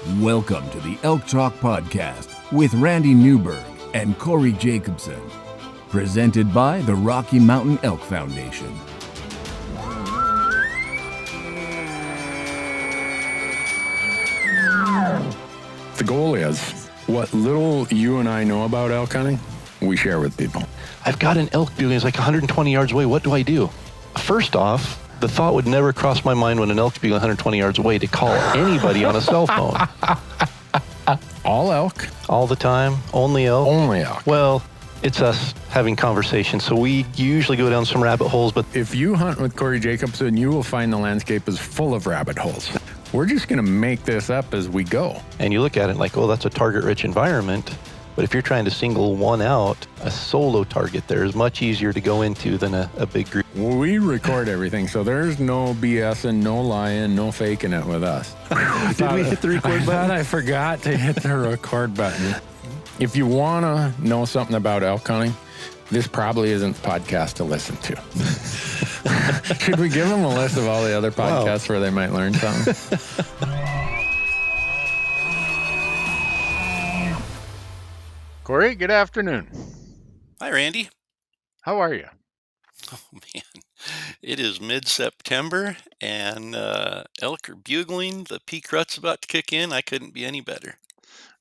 Welcome to the Elk Talk Podcast with Randy Newberg and Corey Jacobson. Presented by the Rocky Mountain Elk Foundation. The goal is what little you and I know about elk hunting, we share with people. I've got an elk bugling. It's like 120 yards away. What do I do? First off, the thought would never cross my mind when an elk's bugling 120 yards away to call anybody on a cell phone. All elk? All the time? Only elk? Only elk. Well, it's us having conversations. So we usually go down some rabbit holes, but If you hunt with Corey Jacobson, you will find the landscape is full of rabbit holes. We're just going to make this up as we go. and you look at it like, oh, that's a target-rich environment. But if you're trying to single one out, a solo target there is much easier to go into than a big group. We record everything, so there's no BSing, no lying, no faking it with us. Did we hit the record I button? thought I forgot to hit the record button. If you want to know something about elk hunting, this probably isn't the podcast to listen to. Should we give them a list of all the other podcasts where they might learn something? Corey, good afternoon. Hi, Randy. How are you? Oh, man. It is mid-September, and elk are bugling. The Peak Rut's about to kick in. I couldn't be any better.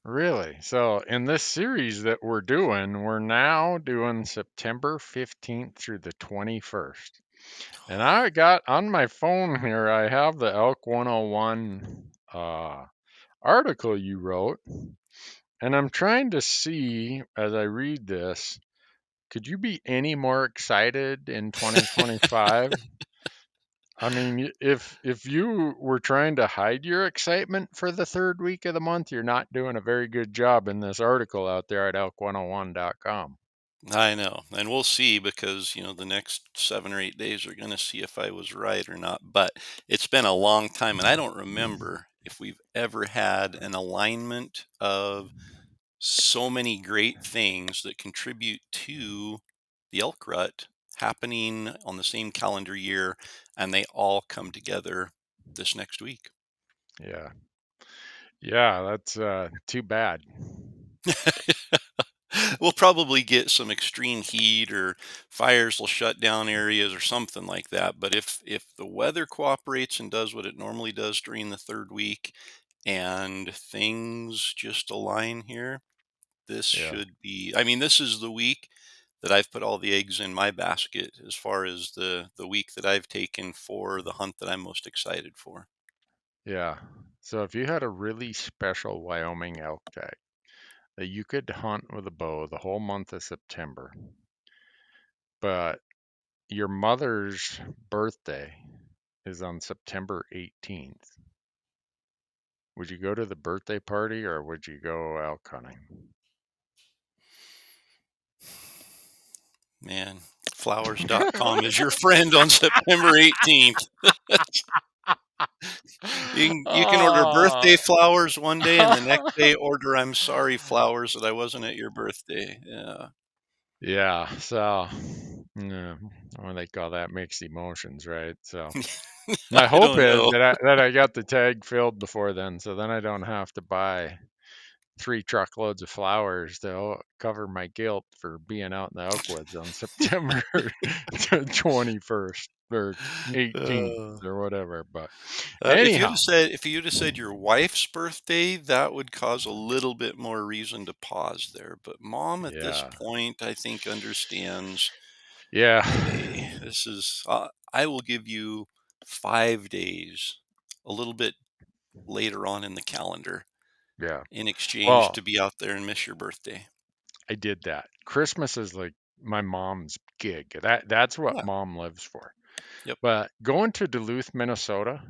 Really? So in this series that we're now doing September 15th through the 21st. And I got on my phone here, I have the Elk 101 article you wrote. And I'm trying to see as I read this, could you be any more excited in 2025? I mean, if you were trying to hide your excitement for the third week of the month, you're not doing a very good job in this article out there at elk101.com. I know, and we'll see because, the next 7 or 8 days are going to see if I was right or not. But it's been a long time, and I don't remember if we've ever had an alignment of so many great things that contribute to the elk rut happening on the same calendar year, and they all come together this next week. Yeah. Yeah, that's too bad. We'll probably get some extreme heat or fires will shut down areas or something like that. But if the weather cooperates and does what it normally does during the third week and things just align here, this Yeah. should be, I mean, this is the week that I've put all the eggs in my basket as far as the week that I've taken for the hunt that I'm most excited for. Yeah. So if you had a really special Wyoming elk tag that you could hunt with a bow the whole month of September, but your mother's birthday is on September 18th, would you go to the birthday party or would you go elk hunting? Man, flowers.com is your friend on September 18th. You can order birthday flowers one day and the next day order I'm sorry flowers that I wasn't at your birthday. Yeah. Yeah, so yeah, what they call that mixed emotions, right? So my I hope don't is know. that I got the tag filled before then, so then I don't have to buy 3 truckloads of flowers to cover my guilt for being out in the elk woods on September 21st or 18th Uh, or whatever. But if anyhow, you'd have said your wife's birthday, that would cause a little bit more reason to pause there. But mom at this yeah, point, I think understands, yeah, hey, this is, I will give you 5 days, a little bit later on in the calendar yeah. in exchange Well, to be out there and miss your birthday. I did that. Christmas is like my mom's gig. That's what Yeah. mom lives for. Yep. But going to Duluth, Minnesota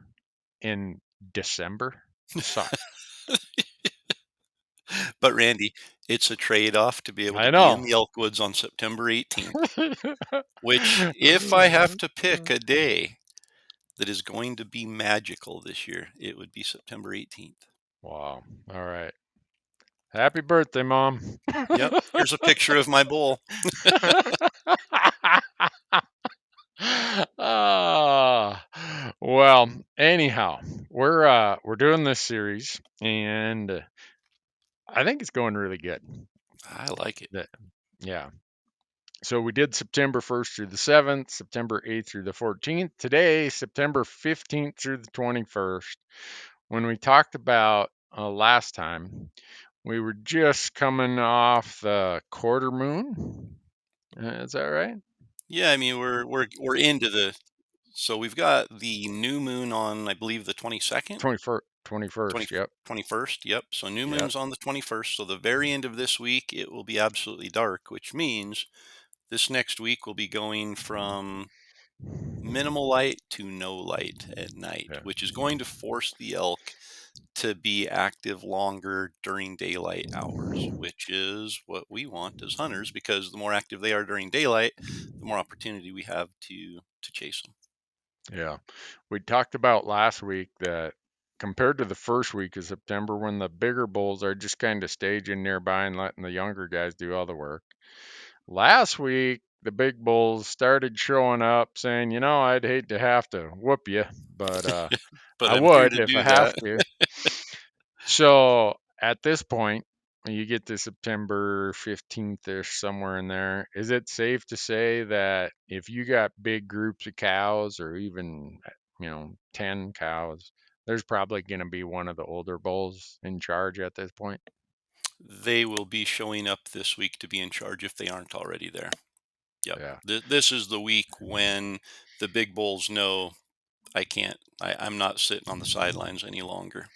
in December sucks. But Randy, it's a trade-off to be able I to be in know. the Elkwoods on September 18th, which if I have to pick a day that is going to be magical this year, it would be September 18th. Wow. All right. Happy birthday, Mom. Yep. Here's a picture of my bull. Well, anyhow, we're doing this series, and I think it's going really good. I like it. Yeah. So we did September 1st through the 7th, September 8th through the 14th. Today, September 15th through the 21st. When we talked about last time, we were just coming off the quarter moon. Is that right? Yeah, I mean we're into the so we've got the new moon on I believe the 22nd, 21st. 20, 21st. Yep. 21st. Yep. So new Yep. moon's on the 21st. So the very end of this week it will be absolutely dark, which means this next week will be going from minimal light to no light at night, Yeah. which is going to force the elk to be active longer during daylight hours, which is what we want as hunters because the more active they are during daylight, the more opportunity we have to chase them. Yeah. We talked about last week that compared to the first week of September when the bigger bulls are just kind of staging nearby and letting the younger guys do all the work. Last week, the big bulls started showing up saying, I'd hate to have to whoop you, but But I I'm here would to if I do have that. to. So at this point, when you get to September 15th-ish, somewhere in there, is it safe to say that if you got big groups of cows or even, 10 cows, there's probably going to be one of the older bulls in charge at this point? They will be showing up this week to be in charge if they aren't already there. Yep. Yeah. This is the week when the big bulls know I'm not sitting on the sidelines any longer.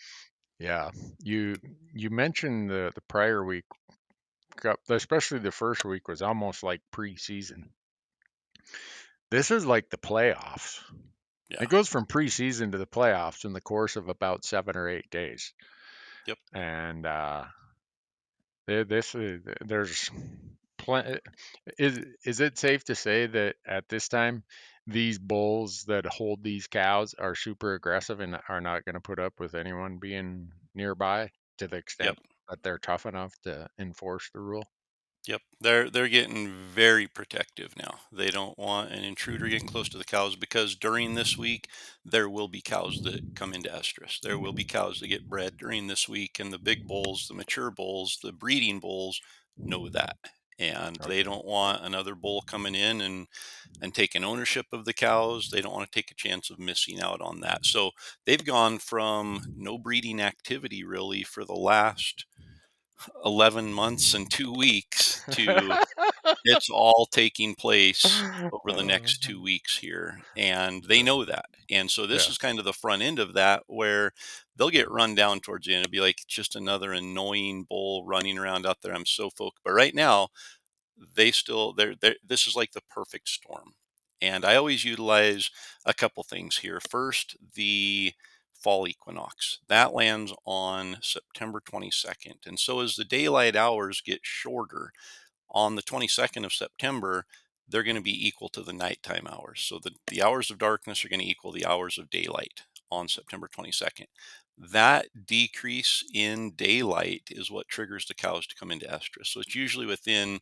Yeah. You mentioned the prior week, especially the first week was almost like preseason. This is like the playoffs. Yeah. It goes from preseason to the playoffs in the course of about 7 or 8 days. Yep. And this is there's plenty. Is it safe to say that at this time these bulls that hold these cows are super aggressive and are not going to put up with anyone being nearby to the Yep. extent that they're tough enough to enforce the rule? Yep, they're getting very protective now. They don't want an intruder getting close to the cows because during this week there will be cows that come into estrus. There will be cows that get bred during this week, and the big bulls, the mature bulls, the breeding bulls know that, and they Okay. don't want another bull coming in and taking ownership of the cows. They don't want to take a chance of missing out on that. So they've gone from no breeding activity really for the last 11 months and 2 weeks to it's all taking place over the Uh, next 2 weeks here. And they yeah. know that. And so this Yeah. is kind of the front end of that where they'll get run down towards the end. It'll be like just another annoying bull running around out there. I'm so focused. But right now, they're this is like the perfect storm. And I always utilize a couple things here. First, the fall equinox that lands on September 22nd. And so as the daylight hours get shorter on the 22nd of September, they're going to be equal to the nighttime hours. So the hours of darkness are going to equal the hours of daylight on September 22nd. That decrease in daylight is what triggers the cows to come into estrus. So it's usually within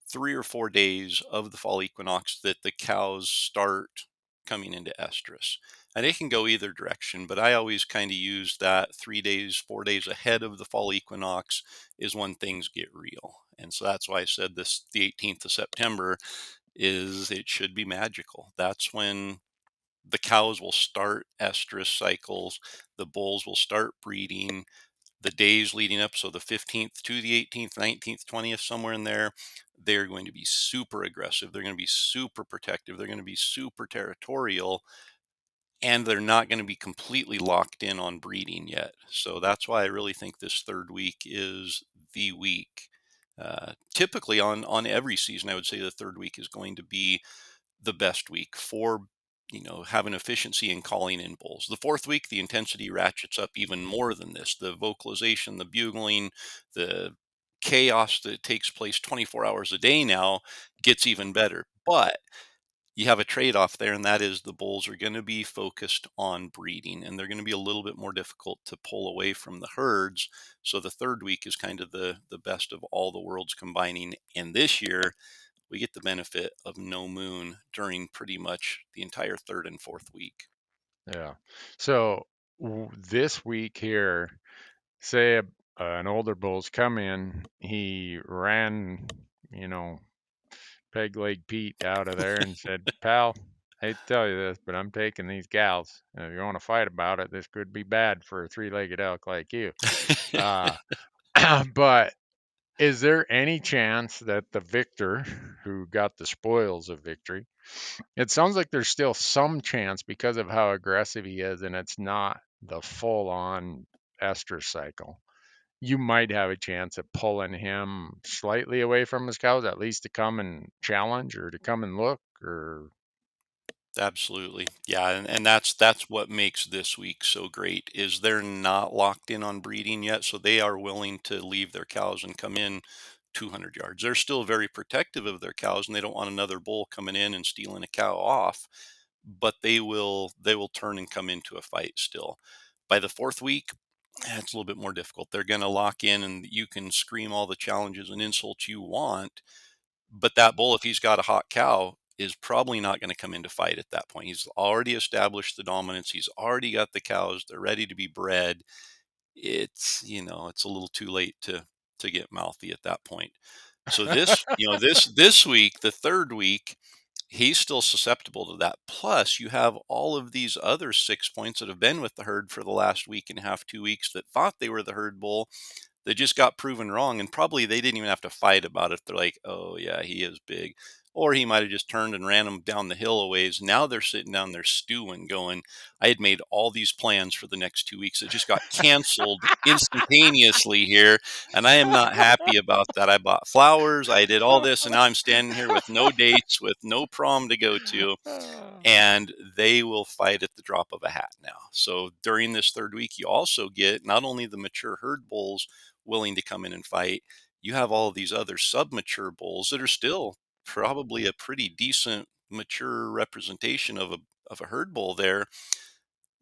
3 or 4 days of the fall equinox that the cows start coming into estrus. And it can go either direction, but I always kind of use that 3 days, 4 days ahead of the fall equinox is when things get real. And so that's why I said this the 18th of September is it should be magical. That's when the cows will start estrus cycles, the bulls will start breeding, the days leading up, so the 15th to the 18th, 19th, 20th, somewhere in there, they're going to be super aggressive. They're going to be super protective. They're going to be super territorial, and they're not going to be completely locked in on breeding yet. So that's why I really think this third week is the week. Typically, on every season, I would say the third week is going to be the best week for having efficiency in calling in bulls. The fourth week, the intensity ratchets up even more than this. The vocalization, the bugling, the chaos that takes place 24 hours a day now gets even better. But you have a trade-off there, and that is the bulls are going to be focused on breeding, and they're going to be a little bit more difficult to pull away from the herds. So the third week is kind of the best of all the worlds combining. And this year, we get the benefit of no moon during pretty much the entire third and fourth week. Yeah. So this week here, say an older bull's come in, he ran, you know, peg leg Pete out of there and said, "Pal, I hate to tell you this, but I'm taking these gals. And if you want to fight about it, this could be bad for a three-legged elk like you." Uh, but is there any chance that the victor, who got the spoils of victory, it sounds like there's still some chance because of how aggressive he is, and it's not the full-on estrus cycle. You might have a chance of pulling him slightly away from his cows, at least to come and challenge or to come and look or Absolutely. Yeah, and that's what makes this week so great is they're not locked in on breeding yet, so they are willing to leave their cows and come in 200 yards. They're still very protective of their cows and they don't want another bull coming in and stealing a cow off, but they will turn and come into a fight still. By the fourth week, it's a little bit more difficult. They're going to lock in and you can scream all the challenges and insults you want, but that bull, if he's got a hot cow, is probably not going to come into fight at that point. He's already established the dominance. He's already got the cows. They're ready to be bred. It's a little too late to get mouthy at that point. So this week, the third week, he's still susceptible to that. Plus, you have all of these other 6 points that have been with the herd for the last week and a half, 2 weeks that thought they were the herd bull. They just got proven wrong, and probably they didn't even have to fight about it. They're like, "Oh yeah, he is big," or he might have just turned and ran them down the hill a ways. Now they're sitting down there stewing, going, "I had made all these plans for the next 2 weeks that just got canceled instantaneously here, and I am not happy about that. I bought flowers, I did all this, and now I'm standing here with no dates, with no prom to go to." And they will fight at the drop of a hat now. So during this third week, you also get not only the mature herd bulls willing to come in and fight, you have all of these other sub-mature bulls that are still probably a pretty decent mature representation of a herd bull there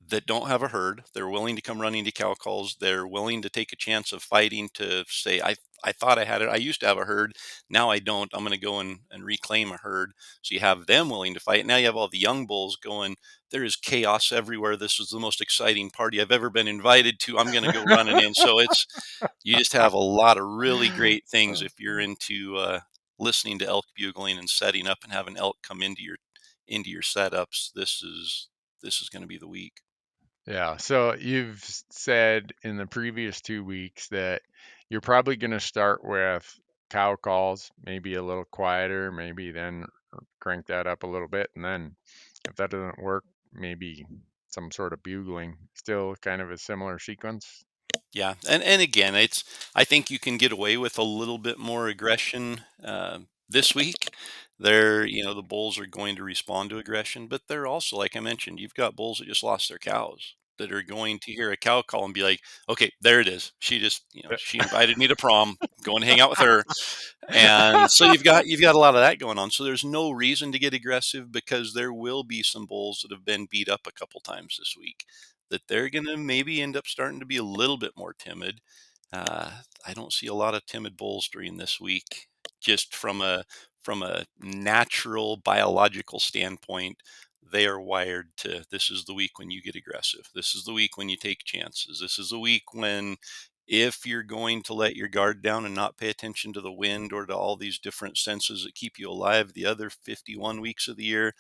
that don't have a herd. They're willing to come running to cow calls. They're willing to take a chance of fighting to say, I thought I had it. I used to have a herd. Now I don't. I'm going to go and reclaim a herd. So you have them willing to fight. Now you have all the young bulls going, there is chaos everywhere. This is the most exciting party I've ever been invited to. I'm going to go running in. So you just have a lot of really great things if you're into listening to elk bugling and setting up and having elk come into your setups. This is going to be the week. yeah. So you've said in the previous 2 weeks that you're probably going to start with cow calls, maybe a little quieter, maybe then crank that up a little bit. And then if that doesn't work, maybe some sort of bugling. Still kind of a similar sequence. Yeah, and again, I think you can get away with a little bit more aggression this week. The bulls are going to respond to aggression, but they're also, like I mentioned, you've got bulls that just lost their cows that are going to hear a cow call and be like, "Okay, there it is. She just, she invited me to prom. Go and hang out with her." And so you've got a lot of that going on. So there's no reason to get aggressive because there will be some bulls that have been beat up a couple times this week that they're going to maybe end up starting to be a little bit more timid. Uh, I don't see a lot of timid bulls during this week, just from a natural biological standpoint. They are wired to, this is the week when you get aggressive. This is the week when you take chances. This is the week when, if you're going to let your guard down and not pay attention to the wind or to all these different senses that keep you alive the other 51 weeks of the year,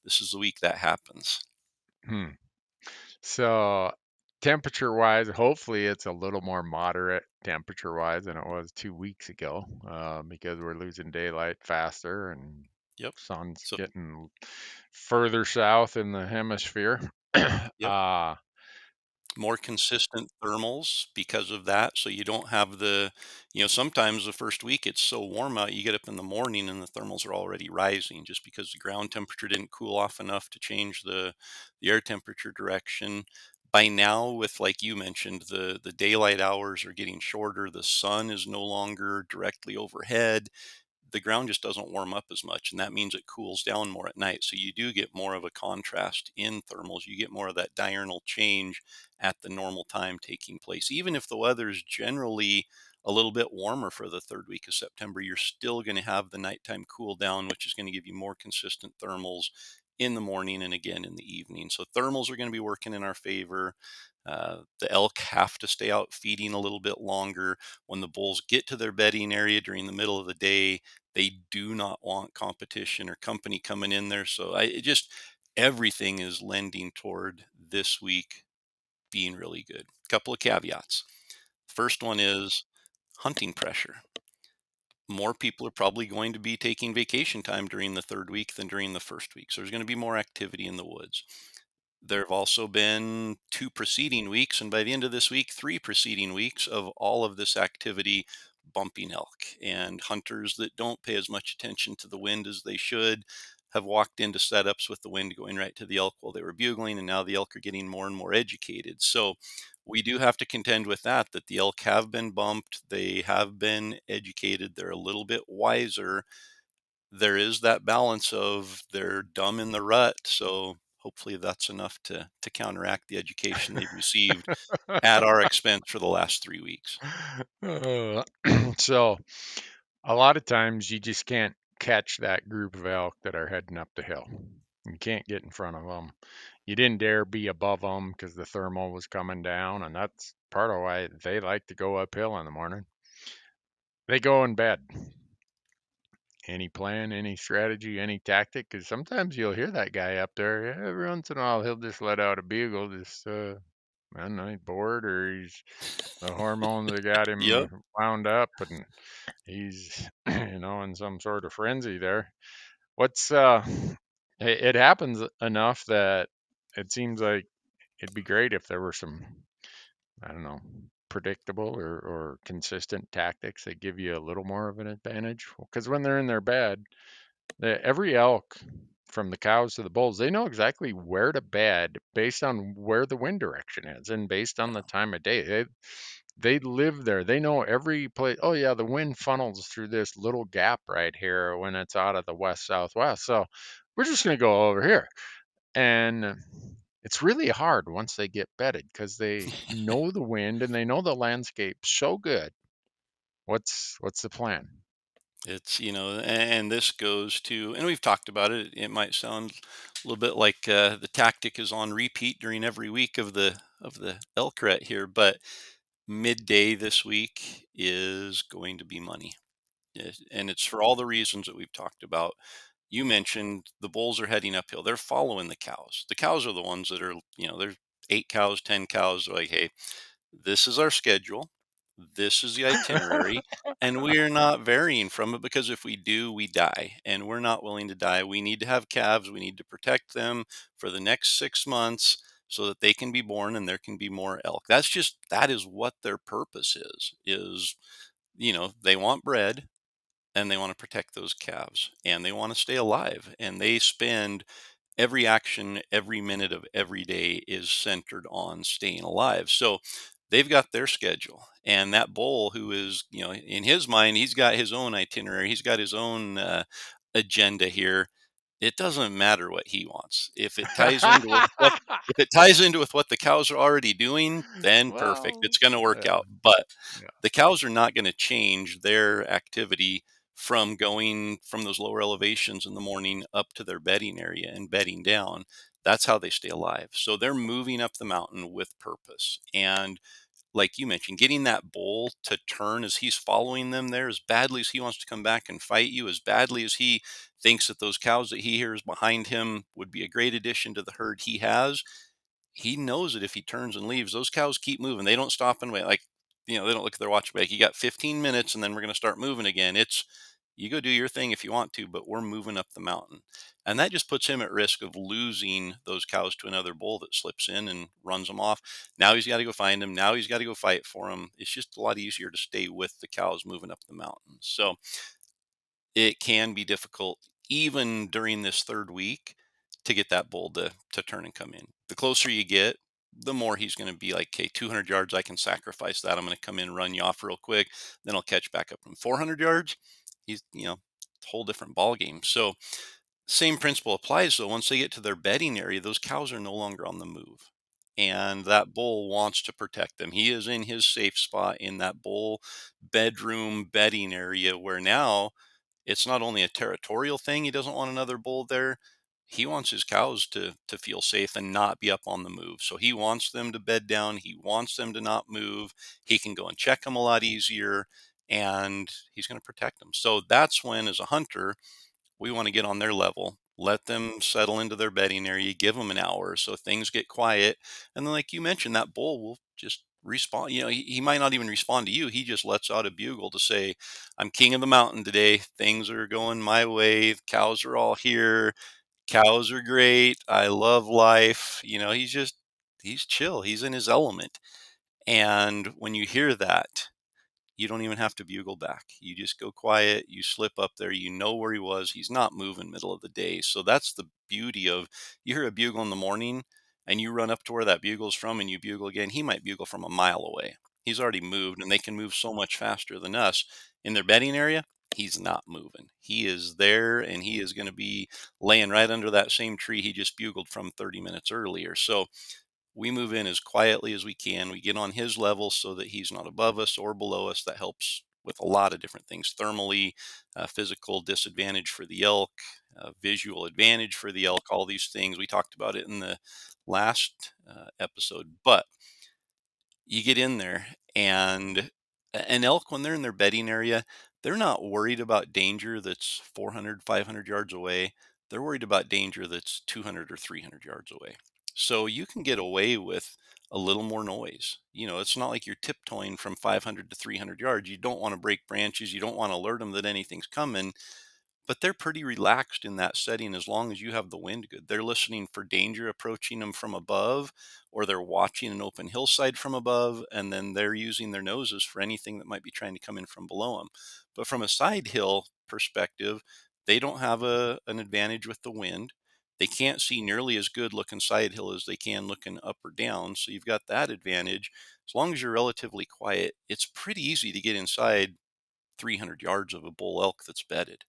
this is the week that happens. Hmm. So temperature wise, hopefully it's a little more moderate temperature wise than it was 2 weeks ago, because we're losing daylight faster and Yep. sun's So, getting further south in the hemisphere. yep. uh, More consistent thermals because of that. So you don't have sometimes the first week it's so warm out, you get up in the morning and the thermals are already rising just because the ground temperature didn't cool off enough to change the air temperature direction. By now, with, like you mentioned, the daylight hours are getting shorter. The sun is no longer directly overhead. The ground just doesn't warm up as much, and that means it cools down more at night. So you do get more of a contrast in thermals. You get more of that diurnal change at the normal time taking place. Even if the weather is generally a little bit warmer for the third week of September, you're still going to have the nighttime cool down, which is going to give you more consistent thermals in the morning and again in the evening. So thermals are going to be working in our favor. The elk have to stay out feeding a little bit longer. When the bulls get to their bedding area during the middle of the day, they do not want competition or company coming in there. So everything is lending toward this week being really good. Couple of caveats. First one is hunting pressure. More people are probably going to be taking vacation time during the third week than during the first week. So there's going to be more activity in the woods. There have also been 2 preceding weeks, and by the end of this week, 3 preceding weeks of all of this activity bumping elk. And hunters that don't pay as much attention to the wind as they should have walked into setups with the wind going right to the elk while they were bugling, and now the elk are getting more and more educated. So we do have to contend with that the elk have been bumped, they have been educated, they're a little bit wiser. There is that balance of they're dumb in the rut, so hopefully that's enough to counteract the education they've received at our expense for the last 3 weeks. Uh, so a lot of times you just can't catch that group of elk that are heading up the hill. You can't get in front of them. You didn't dare be above them because the thermal was coming down, and that's part of why they like to go uphill in the morning. They go in bed. Any plan, any strategy, any tactic? Because sometimes you'll hear that guy up there. Yeah, every once in a while, he'll just let out a bugle, just I don't know, he's bored or the hormones have got Yep. him wound up, and he's in some sort of frenzy there. What's it happens enough that it seems like it'd be great if there were some, I don't know, predictable or consistent tactics that give you a little more of an advantage. Because when they're in their bed, every elk, from the cows to the bulls, they know exactly where to bed based on where the wind direction is and based on the time of day. They live there. They know every place. Oh yeah, the wind funnels through this little gap right here when it's out of the west southwest. So we're just gonna go over here. And it's really hard once they get bedded because they know the wind and they know the landscape so good. What's the plan? It's, and this goes to, and we've talked about it. It might sound a little bit like the tactic is on repeat during every week of the elk rut here, but midday this week is going to be money. Yes, and it's for all the reasons that we've talked about. You mentioned the bulls are heading uphill. They're following the cows. The cows are the ones that are, there's 8 cows, 10 cows. They're like, hey, this is our schedule. This is the itinerary. And we're not varying from it because if we do, we die. And we're not willing to die. We need to have calves. We need to protect them for the next 6 months so that they can be born and there can be more elk. That is what their purpose is, they want bread and they want to protect those calves and they want to stay alive, and they spend every action, every minute of every day is centered on staying alive. So they've got their schedule, and that bull who is, in his mind, he's got his own itinerary, he's got his own agenda here. It doesn't matter what he wants. If it ties into with what the cows are already doing, then perfect. Well, It's going to work yeah, out. But yeah. the cows are not going to change their activity from going from those lower elevations in the morning up to their bedding area and bedding down. That's how they stay alive. So they're moving up the mountain with purpose. And like you mentioned, getting that bull to turn as he's following them there, as badly as he wants to come back and fight you, as badly as he thinks that those cows that he hears behind him would be a great addition to the herd he has, he knows that if he turns and leaves, those cows keep moving. They don't stop and wait. Like, they don't look at their watch back. You got 15 minutes and then we're going to start moving again. It's, you go do your thing if you want to, but we're moving up the mountain. And that just puts him at risk of losing those cows to another bull that slips in and runs them off. Now he's got to go find them. Now he's got to go fight for them. It's just a lot easier to stay with the cows moving up the mountain. So it can be difficult, even during this third week, to get that bull to turn and come in. The closer you get, the more he's going to be like, okay, 200 yards, I can sacrifice that. I'm going to come in, run you off real quick. Then I'll catch back up from 400 yards. He's, whole different ball game. So same principle applies. So once they get to their bedding area, those cows are no longer on the move. And that bull wants to protect them. He is in his safe spot in that bull bedroom bedding area where now it's not only a territorial thing. He doesn't want another bull there, he wants his cows to feel safe and not be up on the move. So he wants them to bed down. He wants them to not move. He can go and check them a lot easier, and he's going to protect them. So that's when, as a hunter, we want to get on their level, let them settle into their bedding area, give them an hour so things get quiet. And then, like you mentioned, that bull will just respond. He might not even respond to you. He just lets out a bugle to say, I'm king of the mountain today. Things are going my way. The cows are all here. Cows are great. I love life. He's chill. He's in his element. And when you hear that, you don't even have to bugle back. You just go quiet. You slip up there. You know where he was. He's not moving middle of the day. So that's the beauty of, you hear a bugle in the morning and you run up to where that bugle's from and you bugle again. He might bugle from a mile away. He's already moved, and they can move so much faster than us. In their bedding area, he's not moving. He is there, and he is going to be laying right under that same tree he just bugled from 30 minutes earlier. So we move in as quietly as we can. We get on his level so that he's not above us or below us. That helps with a lot of different things: thermally, physical disadvantage for the elk, visual advantage for the elk, all these things. We talked about it in the last episode. But you get in there, and an elk, when they're in their bedding area, they're not worried about danger that's 400, 500 yards away. They're worried about danger that's 200 or 300 yards away. So you can get away with a little more noise. It's not like you're tiptoeing from 500 to 300 yards. You don't want to break branches. You don't want to alert them that anything's coming, but they're pretty relaxed in that setting as long as you have the wind good. They're listening for danger approaching them from above, or they're watching an open hillside from above, and then they're using their noses for anything that might be trying to come in from below them. But from a side hill perspective, they don't have an advantage with the wind. They can't see nearly as good looking side hill as they can looking up or down. So you've got that advantage. As long as you're relatively quiet, it's pretty easy to get inside 300 yards of a bull elk that's bedded.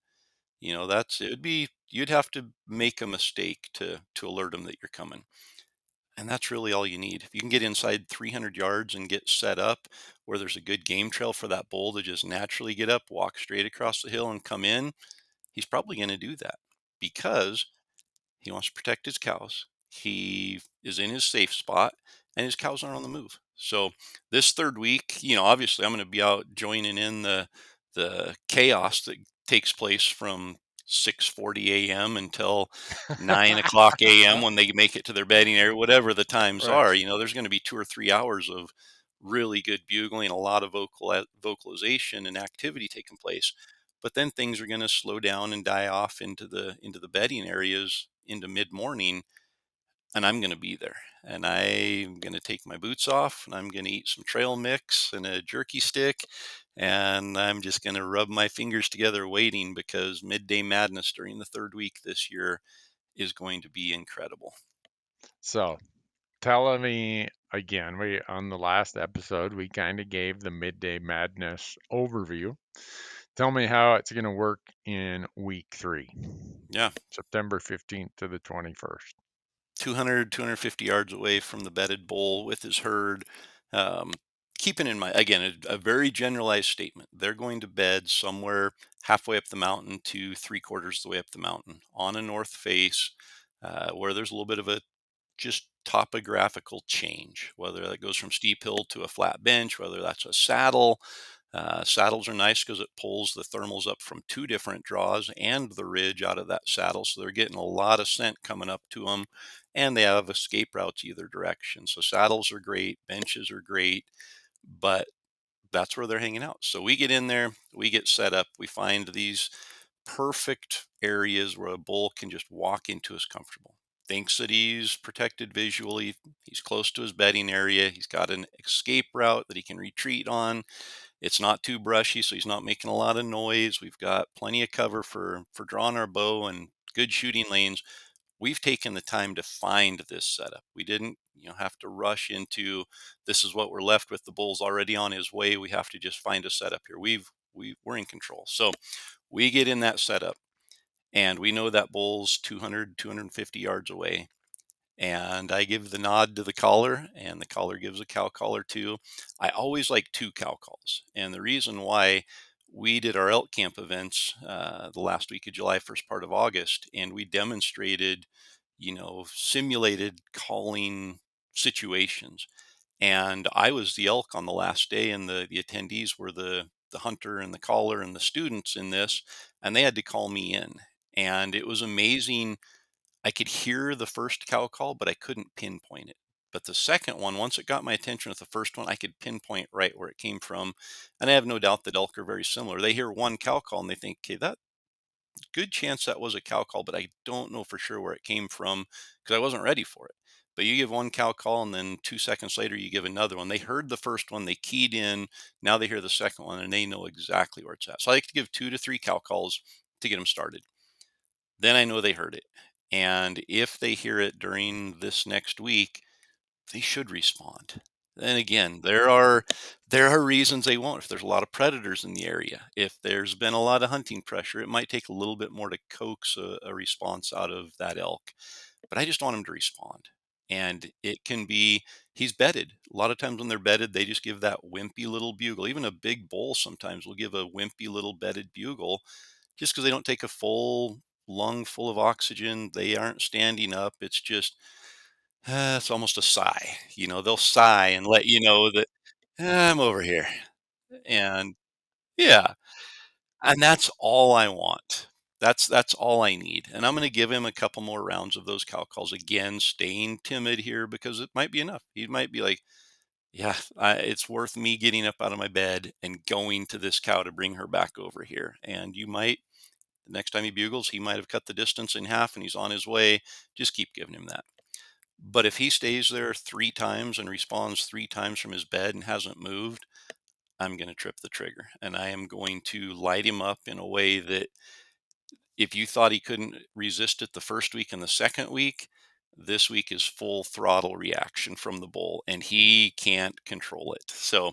You'd have to make a mistake to alert them that you're coming. And that's really all you need. If you can get inside 300 yards and get set up where there's a good game trail for that bull to just naturally get up, walk straight across the hill and come in, he's probably going to do that because he wants to protect his cows. He is in his safe spot, and his cows aren't on the move. So this third week, obviously I'm going to be out joining in the chaos that takes place from 6:40 a.m. until 9 o'clock a.m. when they make it to their bedding area, whatever the times Right. are. There's going to be 2 or 3 hours of really good bugling, a lot of vocalization and activity taking place. But then things are going to slow down and die off into the bedding areas into mid morning, and I'm going to be there. And I'm going to take my boots off, and I'm going to eat some trail mix and a jerky stick, and I'm just going to rub my fingers together waiting, because midday madness during the third week this year is going to be incredible. So tell me again, we on the last episode we kind of gave the midday madness overview. Tell me how it's going to work in week 3, Yeah. September 15th to the 21st. 200, 250 yards away from the bedded bull with his herd. Um, Keeping in mind, again, a very generalized statement. They're going to bed somewhere halfway up the mountain to 3/4 the way up the mountain on a north face, where there's a little bit of a just topographical change, whether that goes from steep hill to a flat bench, whether that's a saddle. Saddles are nice because it pulls the thermals up from 2 different draws and the ridge out of that saddle. So they're getting a lot of scent coming up to them, and they have escape routes either direction. So saddles are great, benches are great, but that's where they're hanging out. So we get in there, we get set up, we find these perfect areas where a bull can just walk into as comfortable. Thinks that he's protected visually, he's close to his bedding area, he's got an escape route that he can retreat on. It's not too brushy, so he's not making a lot of noise. We've got plenty of cover for drawing our bow and good shooting lanes. We've taken the time to find this setup. We didn't, have to rush into, this is what we're left with. The bull's already on his way. We have to just find a setup here. We're in control. So we get in that setup, and we know that bull's 200, 250 yards away. And I give the nod to the caller, and the caller gives a cow caller too. I always like 2 cow calls. And the reason why, we did our elk camp events the last week of July, first part of August, and we demonstrated, simulated calling situations. And I was the elk on the last day, and the attendees were the hunter and the caller and the students in this, and they had to call me in. And it was amazing. I could hear the first cow call, but I couldn't pinpoint it. But the second one, once it got my attention with the first one, I could pinpoint right where it came from. And I have no doubt that elk are very similar. They hear one cow call and they think, okay, that good chance that was a cow call, but I don't know for sure where it came from because I wasn't ready for it. But you give one cow call and then 2 seconds later you give another one. They heard the first one, they keyed in. Now they hear the second one and they know exactly where it's at. So I like to give 2 to 3 cow calls to get them started. Then I know they heard it. And if they hear it during this next week, they should respond. Then again, there are reasons they won't. If there's a lot of predators in the area, if there's been a lot of hunting pressure, it might take a little bit more to coax a response out of that elk. But I just want him to respond. And it can be he's bedded. A lot of times when they're bedded, they just give that wimpy little bugle. Even a big bull sometimes will give a wimpy little bedded bugle just because they don't take a full lung full of oxygen. They aren't standing up. It's just it's almost a sigh. They'll sigh and let you know that I'm over here. And yeah, and that's all I want. That's all I need. And I'm going to give him a couple more rounds of those cow calls again, staying timid here because it might be enough. He might be like, yeah, it's worth me getting up out of my bed and going to this cow to bring her back over here. And you might, the next time he bugles, he might have cut the distance in half and he's on his way. Just keep giving him that. But if he stays there 3 times and responds 3 times from his bed and hasn't moved, I'm going to trip the trigger and I am going to light him up in a way that if you thought he couldn't resist it the first week and the second week, this week is full throttle reaction from the bull and he can't control it. So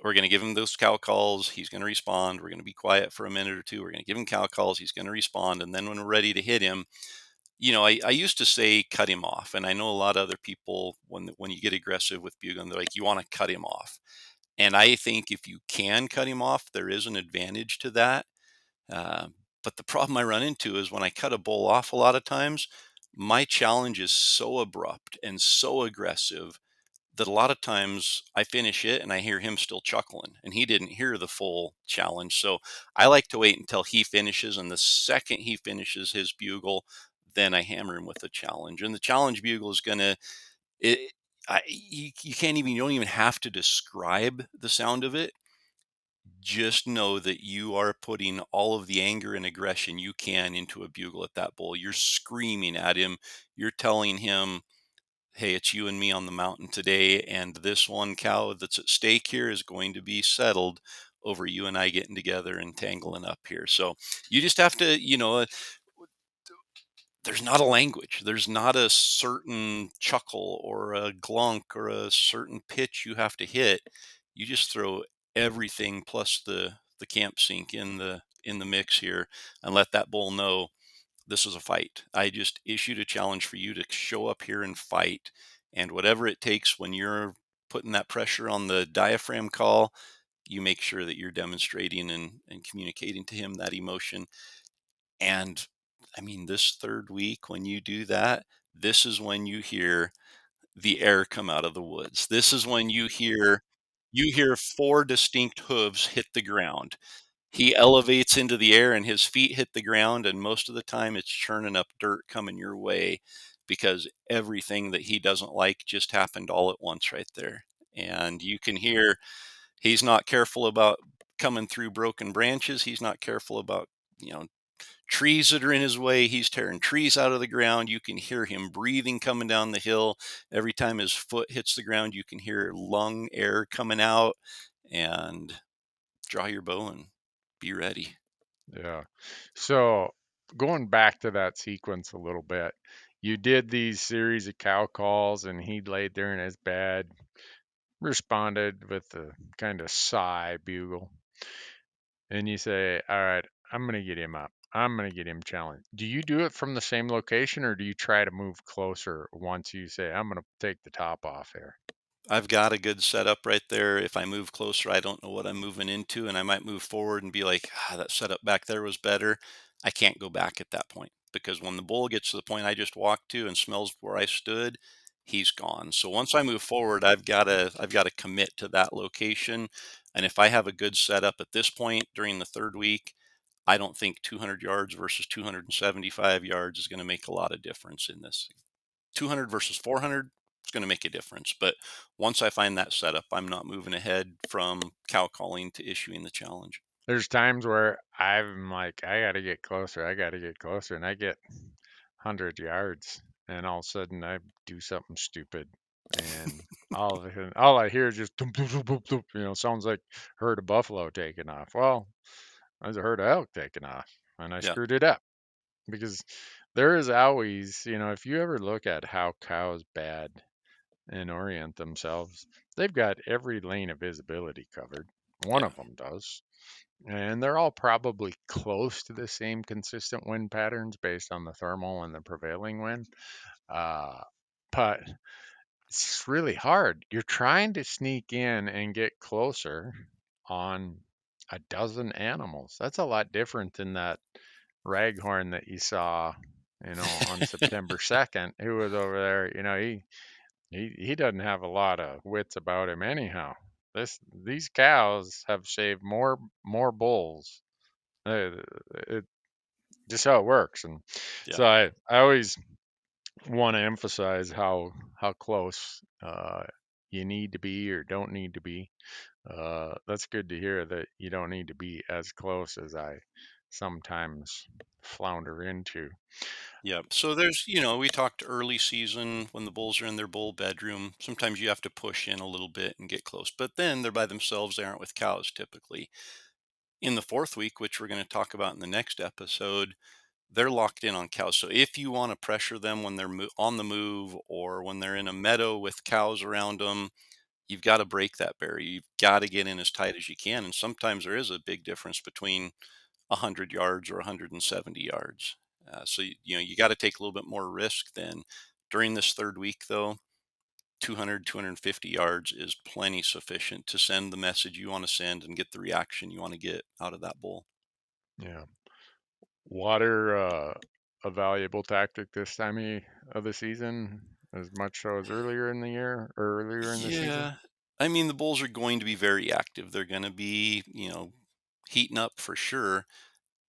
we're going to give him those cow calls. He's going to respond. We're going to be quiet for a minute or two. We're going to give him cow calls. He's going to respond. And then when we're ready to hit him, I used to say cut him off, and I know a lot of other people when you get aggressive with bugling, they're like, you want to cut him off. And I think if you can cut him off, there is an advantage to that. Uh, but the problem I run into is when I cut a bull off a lot of times, my challenge is so abrupt and so aggressive that a lot of times I finish it and I hear him still chuckling and he didn't hear the full challenge. So I like to wait until he finishes. And the second he finishes his bugle, then I hammer him with the challenge. And the challenge bugle is going to, you can't even, you don't even have to describe the sound of it. Just know that you are putting all of the anger and aggression you can into a bugle at that bull. You're screaming at him. You're telling him, hey, it's you and me on the mountain today, and this one cow that's at stake here is going to be settled over you and I getting together and tangling up here. So you just have to, there's not a language. There's not a certain chuckle or a glunk or a certain pitch you have to hit. You just throw everything plus the camp sink in the mix here and let that bull know this is a fight. I just issued a challenge for you to show up here and fight. And whatever it takes when you're putting that pressure on the diaphragm call, you make sure that you're demonstrating and communicating to him that emotion. And I mean, this third week, when you do that, this is when you hear the air come out of the woods. This is when you hear 4 distinct hooves hit the ground. He elevates into the air and his feet hit the ground, and most of the time it's churning up dirt coming your way because everything that he doesn't like just happened all at once right there. And you can hear he's not careful about coming through broken branches. He's not careful about, you know, trees that are in his way. He's tearing trees out of the ground. You can hear him breathing coming down the hill. Every time his foot hits the ground, you can hear lung air coming out. And draw your bow and be ready. Yeah. So going back to that sequence a little bit, you did these series of cow calls and he laid there in his bed, responded with a kind of sigh bugle. And you say, all right, I'm going to get him up. I'm going to get him challenged. Do you do it from the same location or do you try to move closer once you say, I'm going to take the top off here? I've got a good setup right there. If I move closer, I don't know what I'm moving into, and I might move forward and be like, that setup back there was better. I can't go back at that point because when the bull gets to the point I just walked to and smells where I stood, he's gone. So once I move forward, I've got to commit to that location. And if I have a good setup at this point during the third week, I don't think 200 yards versus 275 yards is going to make a lot of difference in this. 200 versus 400 is going to make a difference. But once I find that setup, I'm not moving ahead from cow calling to issuing the challenge. There's times where I'm like, I got to get closer. I got to get closer. And I get 100 yards. And all of a sudden I do something stupid. And all of a sudden, all I hear is just, thump, thump, thump, thump, thump, sounds like herd of buffalo taking off. Well, there's a herd of elk taking off. And I Yeah. screwed it up because there is always, if you ever look at how cows bad and orient themselves, they've got every lane of visibility covered. One Yeah. of them does. And they're all probably close to the same consistent wind patterns based on the thermal and the prevailing wind. Uh, but it's really hard. You're trying to sneak in and get closer on a dozen animals. That's a lot different than that raghorn that you saw, on September 2nd, who was over there. He doesn't have a lot of wits about him anyhow. These cows have saved more bulls. It just how it works, and Yeah. so I always want to emphasize how close you need to be or don't need to be. That's good to hear that you don't need to be as close as I sometimes flounder into. Yeah. So we talked early season when the bulls are in their bull bedroom. Sometimes you have to push in a little bit and get close, but then they're by themselves. They aren't with cows typically. In the fourth week, which we're going to talk about in the next episode, they're locked in on cows. So if you want to pressure them when they're on the move or when they're in a meadow with cows around them, you've got to break that barrier. You've got to get in as tight as you can. And sometimes there is a big difference between 100 yards or 170 yards. So, you got to take a little bit more risk then. During this third week, though, 200, 250 yards is plenty sufficient to send the message you want to send and get the reaction you want to get out of that bull. Yeah, water a valuable tactic this time of the season, as much so as earlier in the year or earlier in the season. Yeah. I mean, the bulls are going to be very active. They're going to be, heating up for sure.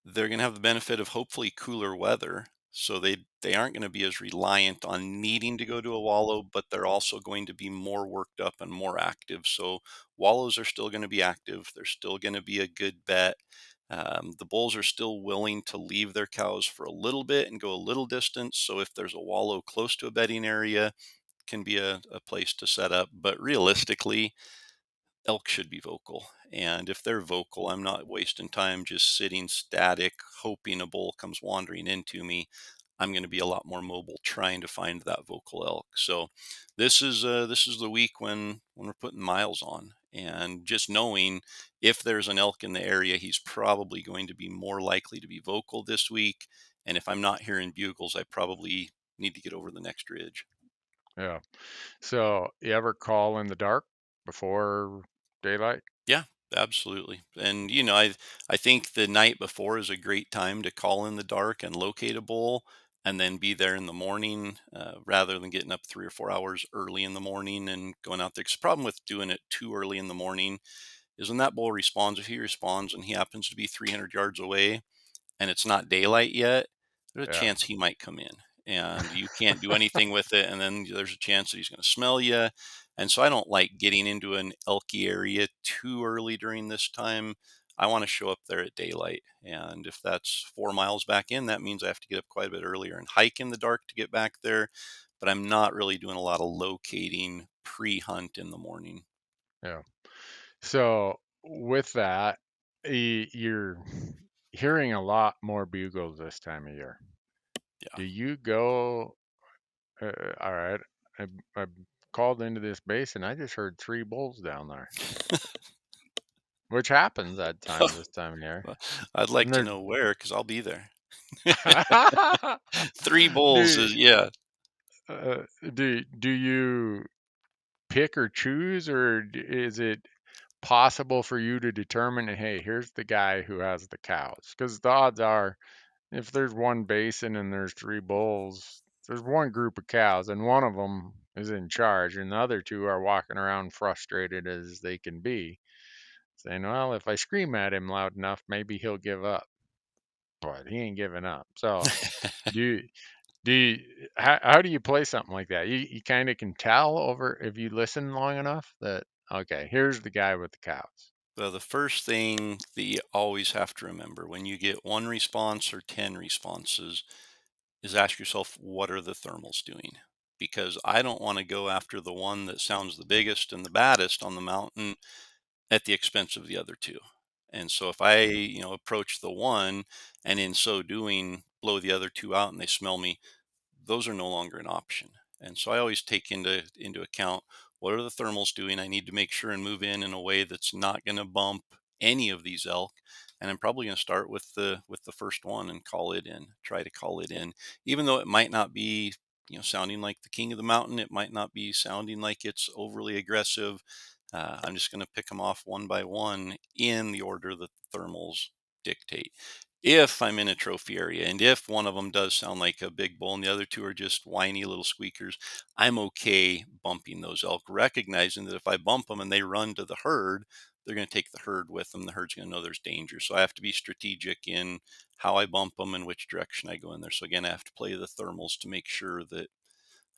They're going to have the benefit of hopefully cooler weather. So they aren't going to be as reliant on needing to go to a wallow, but they're also going to be more worked up and more active. So wallows are still going to be active. They're still going to be a good bet. The bulls are still willing to leave their cows for a little bit and go a little distance. So if there's a wallow close to a bedding area, can be a place to set up. But realistically, elk should be vocal. And if they're vocal, I'm not wasting time just sitting static, hoping a bull comes wandering into me. I'm going to be a lot more mobile trying to find that vocal elk. So this is the week when we're putting miles on, and just knowing if there's an elk in the area, he's probably going to be more likely to be vocal this week. And if I'm not hearing bugles, I probably need to get over the next ridge. Yeah. So you ever call in the dark before daylight? Yeah, absolutely. And I think the night before is a great time to call in the dark and locate a bull and then be there in the morning rather than getting up 3 or 4 hours early in the morning and going out there. Because the problem with doing it too early in the morning is when that bull responds, if he responds and he happens to be 300 yards away, and it's not daylight yet, there's a Yeah. chance he might come in and you can't do anything with it. And then there's a chance that he's going to smell you. And so I don't like getting into an elky area too early during this time. I want to show up there at daylight. And if that's 4 miles back in, that means I have to get up quite a bit earlier and hike in the dark to get back there. But I'm not really doing a lot of locating pre hunt in the morning. Yeah. So with that, you're hearing a lot more bugles this time of year. Yeah. Do you go, all right, I called into this basin. I just heard three bulls down there, which happens at times this time of year. Well, I'd like And to they're, know where because I'll be there. Three bulls do, is, yeah. do you pick or choose, or is it possible for you to determine, hey, here's the guy who has the cows? Because the odds are, if there's one basin and there's 3 bulls, there's one group of cows, and one of them is in charge, and the other 2 are walking around frustrated as they can be, saying, well, if I scream at him loud enough, maybe he'll give up. But he ain't giving up. So do you, how do you play something like that? You kind of can tell over if you listen long enough that, okay, here's the guy with the cows. Well, the first thing that you always have to remember when you get one response or 10 responses is ask yourself, what are the thermals doing? Because I don't want to go after the one that sounds the biggest and the baddest on the mountain at the expense of the other 2. And so if I, approach the one and in so doing blow the other 2 out and they smell me, those are no longer an option. And so I always take into account, what are the thermals doing? I need to make sure and move in a way that's not going to bump any of these elk. And I'm probably going to start with the first one and call it in. Try to call it in, even though it might not be sounding like the king of the mountain. It might not be sounding like it's overly aggressive. I'm just going to pick them off one by one in the order that the thermals dictate. If I'm in a trophy area and if one of them does sound like a big bull and the other 2 are just whiny little squeakers, I'm okay bumping those elk, recognizing that if I bump them and they run to the herd, they're going to take the herd with them. The herd's going to know there's danger. So I have to be strategic in how I bump them and which direction I go in there. So again, I have to play the thermals to make sure that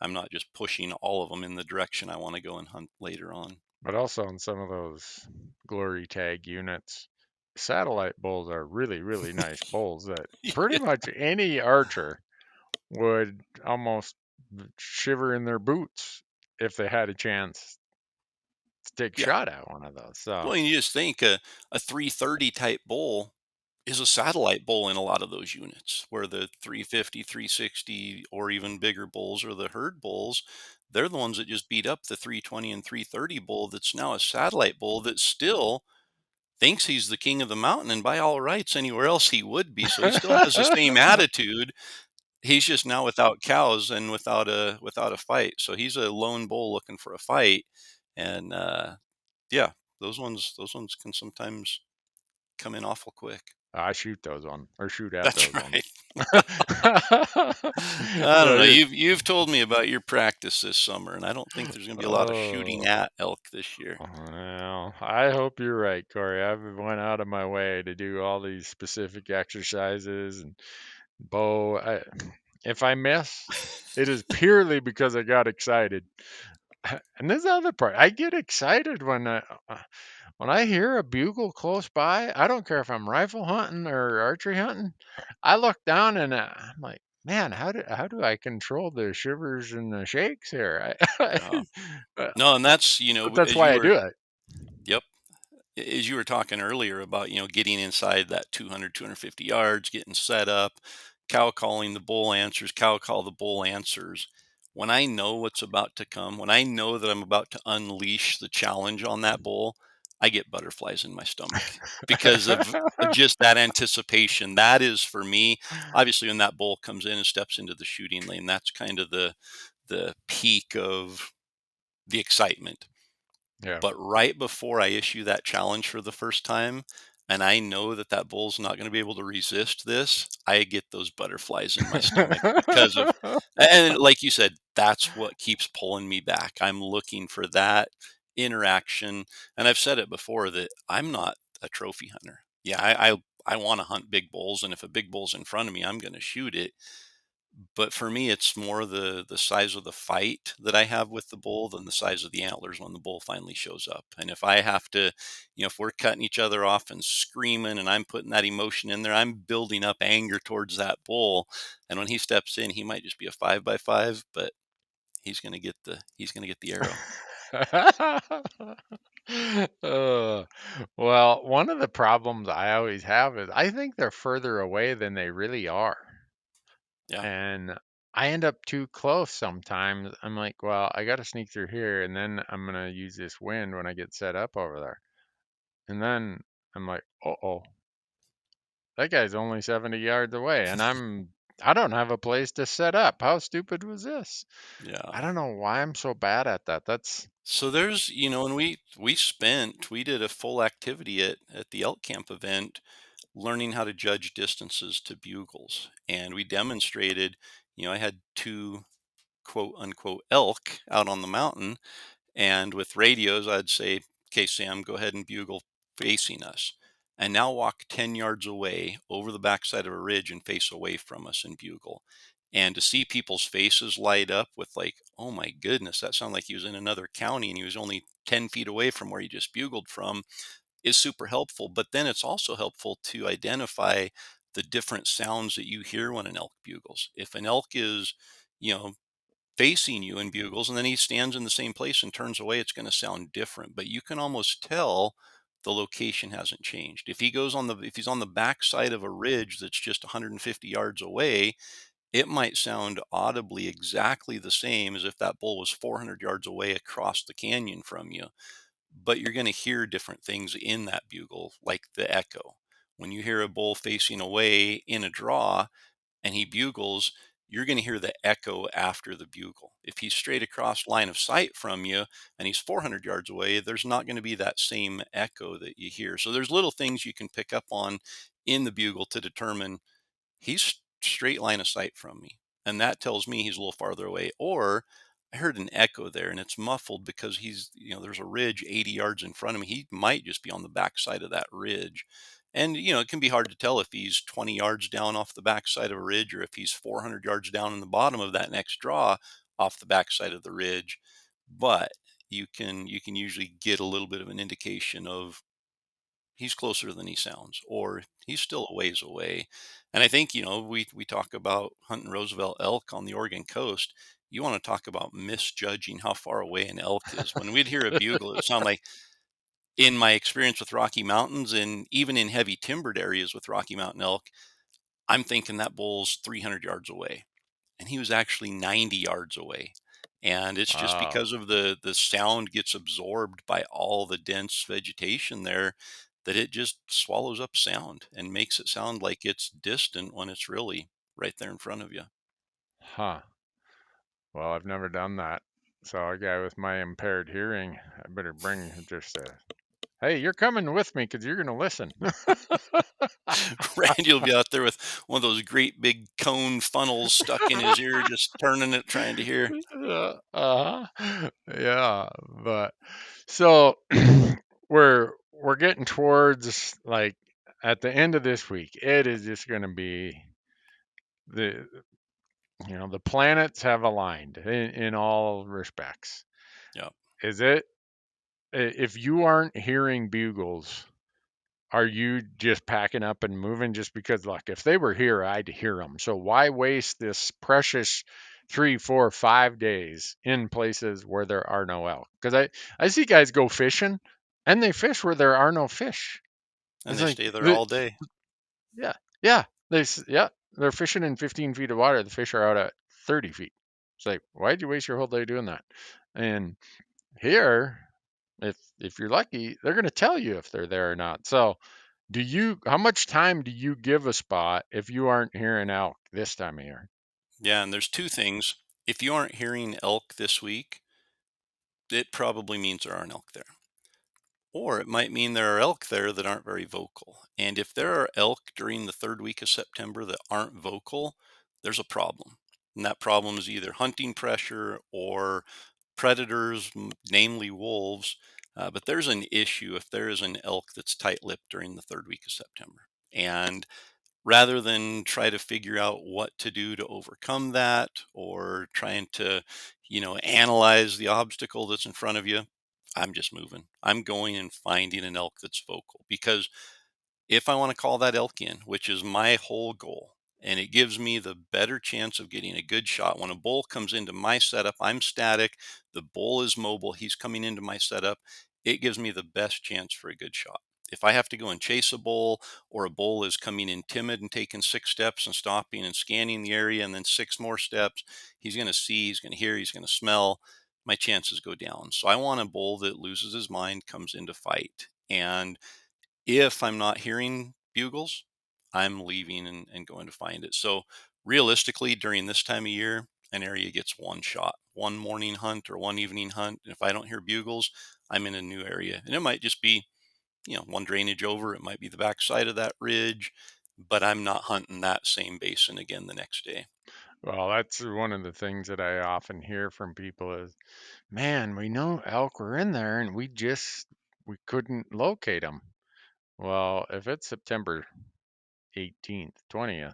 I'm not just pushing all of them in the direction I want to go and hunt later on. But also in some of those glory tag units, satellite bulls are really, really nice bulls that pretty much any archer would almost shiver in their boots if they had a chance to take a Yeah. shot at one of those. So Well, you just think a 330 type bull is a satellite bull in a lot of those units, where the 350, 360, or even bigger bulls are the herd bulls. They're the ones that just beat up the 320 and 330 bull that's now a satellite bull that still thinks he's the king of the mountain, and by all rights, anywhere else he would be. So he still has the same attitude. He's just now without cows and without a fight. So he's a lone bull looking for a fight, and yeah, those ones can sometimes come in awful quick. I shoot those on or shoot at That's those right. ones. I don't So know. You've told me about your practice this summer, and I don't think there's going to be a lot of shooting oh, at elk this year. well, I hope you're right, Corey. I've went out of my way to do all these specific exercises and bow. If I miss, it is purely because I got excited. And this is the other part. I get excited when I hear a bugle close by. I don't care if I'm rifle hunting or archery hunting. I look down and I'm like, man, how do I control the shivers and the shakes here? Uh, no, and that's But that's as you why I were. do it. Yep. As you were talking earlier about getting inside that 200, 250 yards, getting set up, cow calling, the bull answers, cow call, the bull answers. When I know what's about to come, when I know that I'm about to unleash the challenge on that bull, I get butterflies in my stomach because of just that anticipation. That is for me, obviously, when that bull comes in and steps into the shooting lane, that's kind of the peak of the excitement. Yeah. But right before I issue that challenge for the first time, and I know that that bull's not going to be able to resist this, I get those butterflies in my stomach because of, and like you said, that's what keeps pulling me back. I'm looking for that interaction. And I've said it before that I'm not a trophy hunter. Yeah, I want to hunt big bulls. And if a big bull's in front of me, I'm going to shoot it. But for me, it's more the size of the fight that I have with the bull than the size of the antlers when the bull finally shows up. And if I have to, if we're cutting each other off and screaming and I'm putting that emotion in there, I'm building up anger towards that bull. And when he steps in, he might just be a 5x5, but he's gonna get the arrow. Well, one of the problems I always have is I think they're further away than they really are. Yeah. And I end up too close sometimes. I'm like, well, I got to sneak through here, and then I'm going to use this wind when I get set up over there. And then I'm like, uh-oh, that guy's only 70 yards away, and I don't have a place to set up. How stupid was this? Yeah. I don't know why I'm so bad at that. That's So there's, and we did a full activity at the elk camp event, learning how to judge distances to bugles, and we demonstrated. I had two quote unquote elk out on the mountain, and with radios, I'd say, "Okay, Sam, go ahead and bugle facing us." And now walk 10 yards away over the backside of a ridge and face away from us and bugle. And to see people's faces light up with, like, oh my goodness, that sounded like he was in another county and he was only 10 feet away from where he just bugled from, is super helpful. But then it's also helpful to identify the different sounds that you hear when an elk bugles. If an elk is, you know, facing you in bugles and then he stands in the same place and turns away, it's going to sound different, but you can almost tell the location hasn't changed. If he's on the backside of a ridge that's just 150 yards away, it might sound audibly exactly the same as if that bull was 400 yards away across the canyon from you, but you're going to hear different things in that bugle, like the echo. When you hear a bull facing away in a draw and he bugles, you're going to hear the echo after the bugle. If he's straight across line of sight from you and he's 400 yards away, there's not going to be that same echo that you hear. So there's little things you can pick up on in the bugle to determine he's straight line of sight from me. And that tells me he's a little farther away. Or I heard an echo there and it's muffled because there's a ridge 80 yards in front of me. He might just be on the backside of that ridge. And, it can be hard to tell if he's 20 yards down off the backside of a ridge or if he's 400 yards down in the bottom of that next draw off the backside of the ridge. But you can usually get a little bit of an indication of he's closer than he sounds, or he's still a ways away. And I think, we talk about hunting Roosevelt elk on the Oregon coast. You want to talk about misjudging how far away an elk is. When we'd hear a bugle, it would sound like, in my experience with Rocky Mountains and even in heavy timbered areas with Rocky Mountain elk, I'm thinking that bull's 300 yards away and he was actually 90 yards away. And it's just Wow. because of the sound gets absorbed by all the dense vegetation there, that it just swallows up sound and makes it sound like it's distant when it's really right there in front of you. Huh. Well, I've never done that. So a guy with my impaired hearing, I better bring just a, hey, you're coming with me because you're going to listen. Randy will be out there with one of those great big cone funnels stuck in his ear, just turning it, trying to hear. Yeah, but so we're getting towards like at the end of this week. It is just going to be the the planets have aligned in all respects. Yeah. Is it if you aren't hearing bugles, are you just packing up and moving just because, like, if they were here, I'd hear them. So why waste this precious 3, 4, 5 days in places where there are no elk? Because I see guys go fishing and they fish where there are no fish. And It's they like, stay there all day. yeah, yeah, yeah, they're fishing in 15 feet of water. The fish are out at 30 feet. It's like, why'd you waste your whole day doing that? And here, if you're lucky, they're going to tell you if they're there or not. So how much time do you give a spot if you aren't hearing elk this time of year? Yeah. And there's two things. If you aren't hearing elk this week, it probably means there aren't elk there. Or it might mean there are elk there that aren't very vocal. And if there are elk during the third week of September that aren't vocal, there's a problem. And that problem is either hunting pressure or predators, namely wolves. But there's an issue if there is an elk that's tight lipped during the third week of September. And rather than try to figure out what to do to overcome that or trying to, analyze the obstacle that's in front of you, I'm just moving. I'm going and finding an elk that's vocal, because if I want to call that elk in, which is my whole goal, and it gives me the better chance of getting a good shot. When a bull comes into my setup, I'm static. The bull is mobile. He's coming into my setup. It gives me the best chance for a good shot. If I have to go and chase a bull, or a bull is coming in timid and taking 6 steps and stopping and scanning the area and then 6 more steps, he's going to see, he's going to hear, he's going to smell. My chances go down. So I want a bull that loses his mind, comes into fight. And if I'm not hearing bugles, I'm leaving and going to find it. So realistically, during this time of year, an area gets one shot, one morning hunt or one evening hunt. And if I don't hear bugles, I'm in a new area. And it might just be, one drainage over. It might be the backside of that ridge, but I'm not hunting that same basin again the next day. Well, that's one of the things that I often hear from people is, man, we know elk were in there and we couldn't locate them. Well, if it's September 18th, 20th,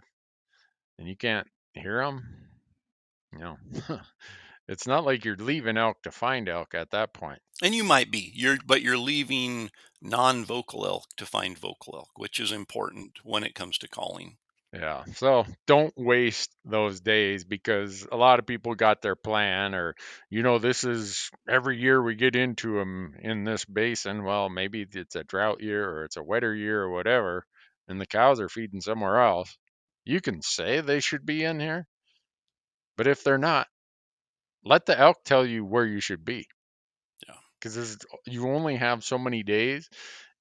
and you can't hear them, you know, it's not like you're leaving elk to find elk at that point. And you might be, but you're leaving non-vocal elk to find vocal elk, which is important when it comes to calling. Yeah. So don't waste those days because a lot of people got their plan or, this is every year we get into them in this basin. Well, maybe it's a drought year or it's a wetter year or whatever, and the cows are feeding somewhere else. You can say they should be in here, but if they're not, let the elk tell you where you should be. Yeah. Because you only have so many days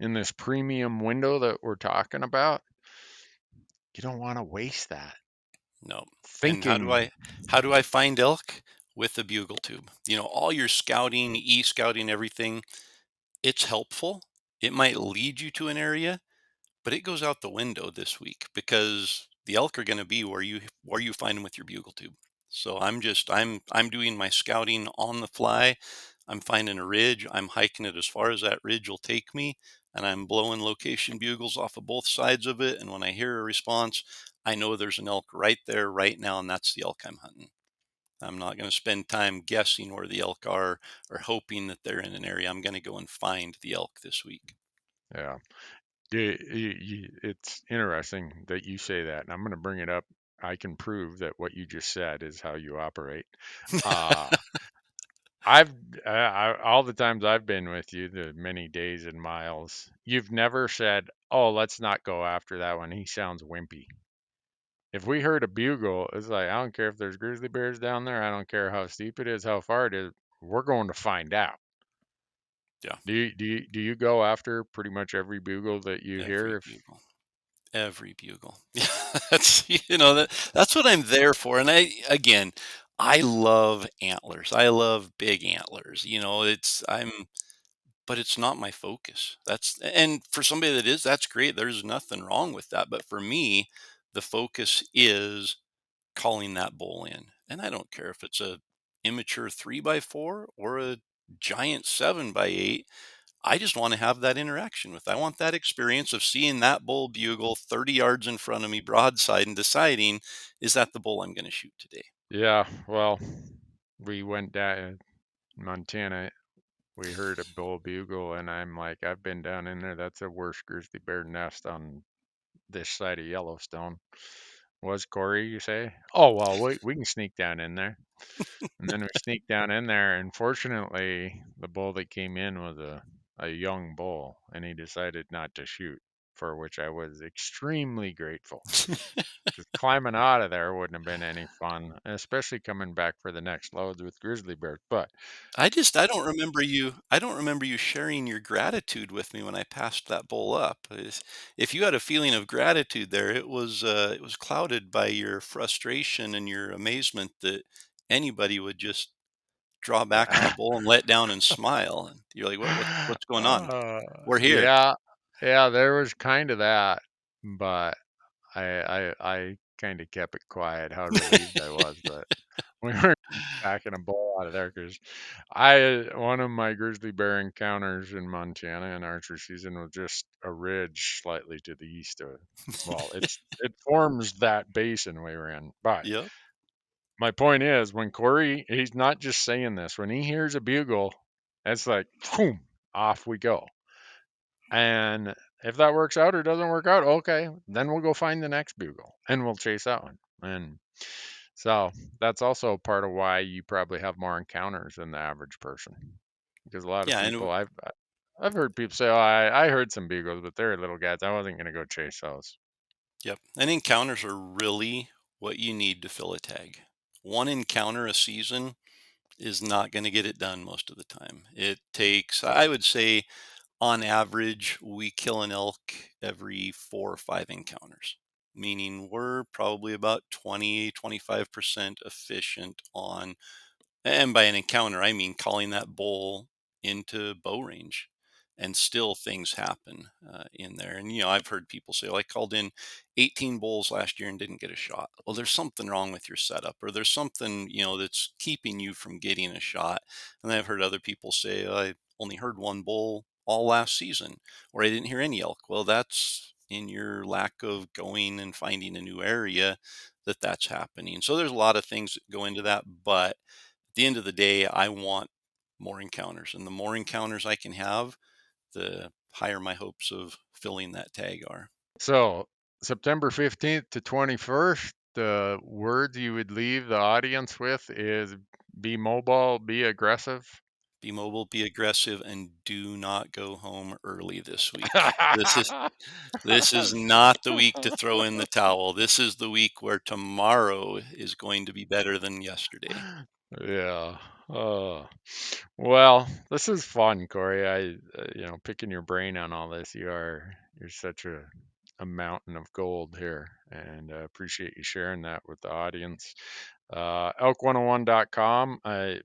in this premium window that we're talking about. You don't want to waste that. No. And Thinking, how do I find elk? With a bugle tube. All your scouting, e-scouting, everything, it's helpful. It might lead you to an area, but it goes out the window this week because the elk are going to be where you find them with your bugle tube. So I'm doing my scouting on the fly. I'm finding a ridge. I'm hiking it as far as that ridge will take me, and I'm blowing location bugles off of both sides of it. And when I hear a response, I know there's an elk right there, right now, and that's the elk I'm hunting. I'm not going to spend time guessing where the elk are or hoping that they're in an area. I'm going to go and find the elk this week. yeah. It's interesting that you say that, and I'm going to bring it up. I can prove that what you just said is how you operate. Uh, I've all the times I've been with you, the many days and miles, you've never said, "Oh, let's not go after that one. He sounds wimpy." If we heard a bugle, it's like, I don't care if there's grizzly bears down there. I don't care how steep it is, how far it is. We're going to find out. Yeah. Do you go after pretty much every bugle that you Every hear? bugle. Every bugle. Yeah, that's what I'm there for. And I love antlers. I love big antlers. But it's not my focus. And for somebody that is, that's great. There's nothing wrong with that. But for me, the focus is calling that bull in. And I don't care if it's a immature 3x4 or a giant 7x8. I just want to have that interaction with. I want that experience of seeing that bull bugle 30 yards in front of me broadside and deciding, is that the bull I'm going to shoot today? Yeah, well, we went down in Montana. We heard a bull bugle, and I'm like, I've been down in there. That's the worst grizzly bear nest on this side of Yellowstone. Was Corey, you say? Oh, well, we can sneak down in there. And then we sneaked down in there, and fortunately, the bull that came in was a young bull, and he decided not to shoot, for which I was extremely grateful. Because climbing out of there wouldn't have been any fun, especially coming back for the next loads with grizzly bears. But I don't remember you sharing your gratitude with me when I passed that bull up. If you had a feeling of gratitude there, it was clouded by your frustration and your amazement that anybody would just draw back on a bull and let down and smile. And you're like, what's going on? uh, We're here. yeah, yeah, there was kind of that, but I kind of kept it quiet. How relieved I was, but we weren't backing a bull out of there because one of my grizzly bear encounters in Montana in archery season was just a ridge slightly to the east of. Well, it forms that basin we were in, but Yep. my point is, when Corey, he's not just saying this. When he hears a bugle, it's like, boom, off we go. And if that works out or doesn't work out, okay, then we'll go find the next bugle and we'll chase that one. And so that's also part of why you probably have more encounters than the average person, because a lot of Yeah, people and I've heard people say, "Oh, I heard some bugles, but they're little guys. I wasn't gonna go chase those." yep. And encounters are really what you need to fill a tag. One encounter a season is not going to get it done most of the time. It takes, I would say, on average, we kill an elk every 4 or 5 encounters. meaning we're probably about 20-25% efficient on, and by an encounter, I mean calling that bull into bow range, and still things happen in there. And I've heard people say, "Well, I called in 18 bulls last year and didn't get a shot." Well, there's something wrong with your setup, or there's something that's keeping you from getting a shot. And then I've heard other people say, "I only heard one bull all last season," or "I didn't hear any elk." Well, that's in your lack of going and finding a new area that's happening. So there's a lot of things that go into that, but at the end of the day, I want more encounters. And the more encounters I can have, the higher my hopes of filling that tag are. So September 15th to 21st, the words you would leave the audience with is be mobile, be aggressive. Be mobile, be aggressive, and do not go home early this week. This is this is not the week to throw in the towel. This is the week where tomorrow is going to be better than yesterday. Yeah. Well, this is fun, Corey. Picking your brain on all this. You're such a mountain of gold here, and I appreciate you sharing that with the audience. Elk101.com.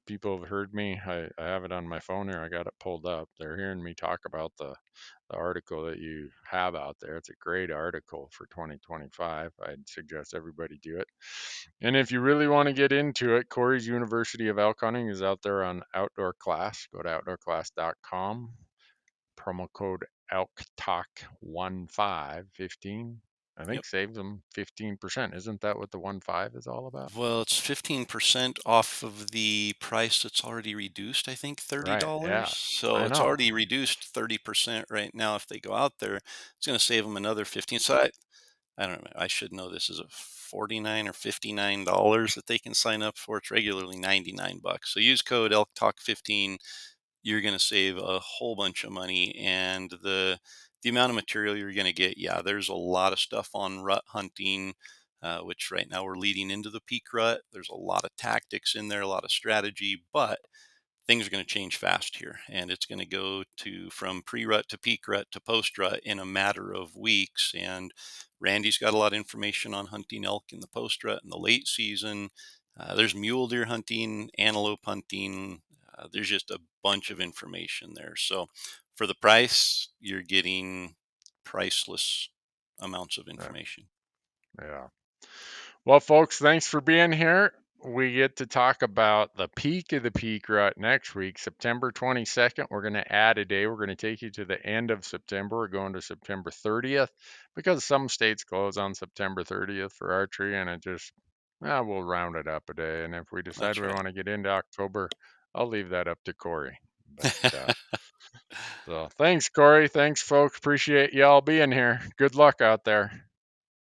People have heard me. I have it on my phone here. I got it pulled up. They're hearing me talk about the article that you have out there. It's a great article for 2025. I'd suggest everybody do it. And if you really want to get into it, Corey's University of Elk Hunting is out there on Outdoor Class. Go to outdoorclass.com. Promo code Elk Talk 15. I Yep. think saves them 15%. Isn't that what the 15 is all about? Well, it's 15% off of the price that's already reduced, I think Right. $30. Yeah. So I it's know. already reduced 30% right now. If they go out there, it's going to save them another 15. So I don't know. I should know this is a $49 or $59 that they can sign up for. It's regularly $99. So use code Elk Talk 15. You're going to save a whole bunch of money, and the amount of material you're going to get. Yeah, there's a lot of stuff on rut hunting, which right now we're leading into the peak rut. There's a lot of tactics in there, a lot of strategy, but things are going to change fast here, and it's going to go to from pre-rut to peak rut to post-rut in a matter of weeks. And Randy's got a lot of information on hunting elk in the post-rut in the late season. There's mule deer hunting, antelope hunting. There's just a bunch of information there. So for the price, you're getting priceless amounts of information. Yeah. Well, folks, thanks for being here. We get to talk about the peak of the peak rut next week, September 22nd. We're going to add a day. We're going to take you to the end of September. We're going to September 30th because some states close on September 30th for archery, and we'll round it up a day. And if we decide That's we right. want to get into October, I'll leave that up to Corey. But so thanks, Corey. Thanks, folks. Appreciate y'all being here. Good luck out there.